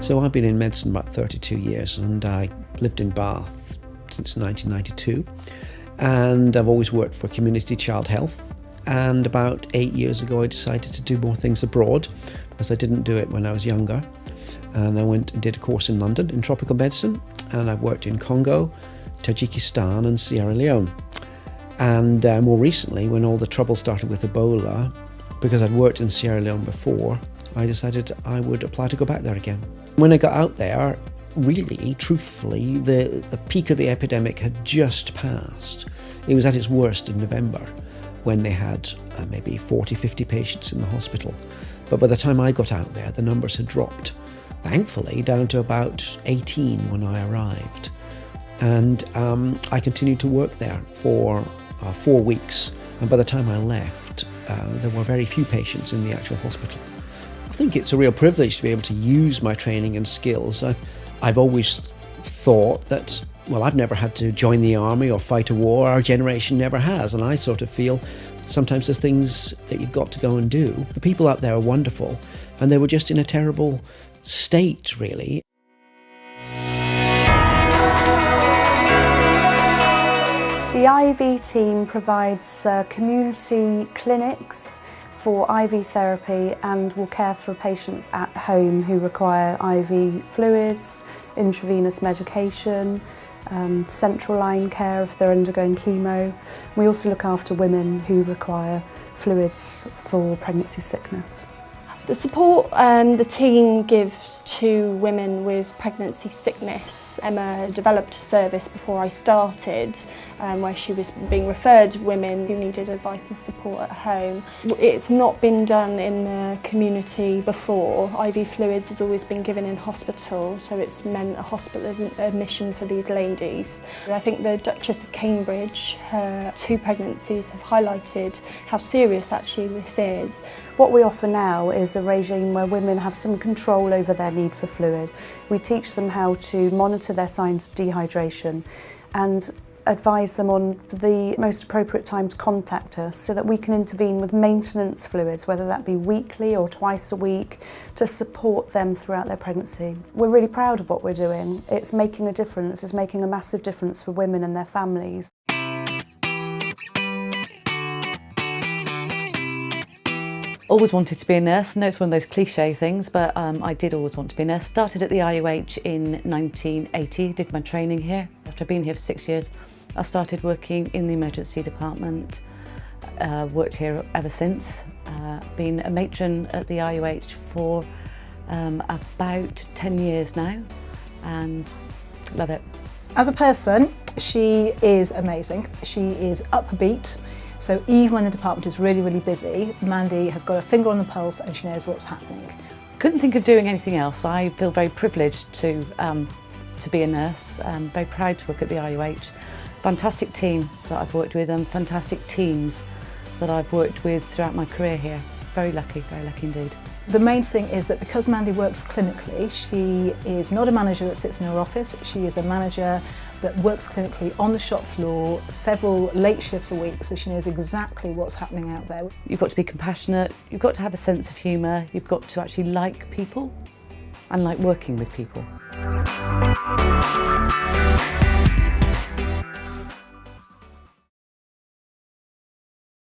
So I've been in medicine about 32 years, and I lived in Bath since 1992, and I've always worked for community child health. And about 8 years ago I decided to do more things abroad, because I didn't do it when I was younger. And I went and did a course in London in tropical medicine, and I've worked in Congo, Tajikistan and Sierra Leone. And more recently, when all the trouble started with Ebola, because I'd worked in Sierra Leone before, I decided I would apply to go back there again. When I got out there, really, truthfully, the peak of the epidemic had just passed. It was at its worst in November, when they had maybe 40, 50 patients in the hospital. But by the time I got out there, the numbers had dropped, thankfully, down to about 18 when I arrived. And I continued to work there for 4 weeks. And by the time I left, there were very few patients in the actual hospital. I think it's a real privilege to be able to use my training and skills. I've always thought that, well, I've never had to join the army or fight a war. Our generation never has. And I sort of feel sometimes there's things that you've got to go and do. The people out there are wonderful, and they were just in a terrible state, really. The IV team provides community clinics for IV therapy and will care for patients at home who require IV fluids, intravenous medication, central line care if they're undergoing chemo. We also look after women who require fluids for pregnancy sickness. The support the team gives to women with pregnancy sickness. Emma developed a service before I started where she was being referred to women who needed advice and support at home. It's not been done in the community before. IV fluids has always been given in hospital, so it's meant a hospital admission for these ladies. I think the Duchess of Cambridge, her 2 pregnancies have highlighted how serious actually this is. What we offer now is a regime where women have some control over their need for fluid. We teach them how to monitor their signs of dehydration and advise them on the most appropriate time to contact us so that we can intervene with maintenance fluids, whether that be weekly or twice a week, to support them throughout their pregnancy. We're really proud of what we're doing. It's making a difference. It's making a massive difference for women and their families. Always wanted to be a nurse. I know it's one of those cliche things, but I did always want to be a nurse. Started at the IUH in 1980, did my training here. After I've been here for 6 years, I started working in the emergency department. Worked here ever since. Been a matron at the IUH for about 10 years now, and love it. As a person, she is amazing. She is upbeat. So even when the department is really, really busy, Mandy has got her finger on the pulse and she knows what's happening. Couldn't think of doing anything else. I feel very privileged to be a nurse. I'm very proud to work at the IUH. Fantastic team that I've worked with and fantastic teams that I've worked with throughout my career here. Very lucky indeed. The main thing is that because Mandy works clinically, she is not a manager that sits in her office. She is a manager that works clinically on the shop floor, several late shifts a week, so she knows exactly what's happening out there. You've got to be compassionate, you've got to have a sense of humour, you've got to actually like people and like working with people.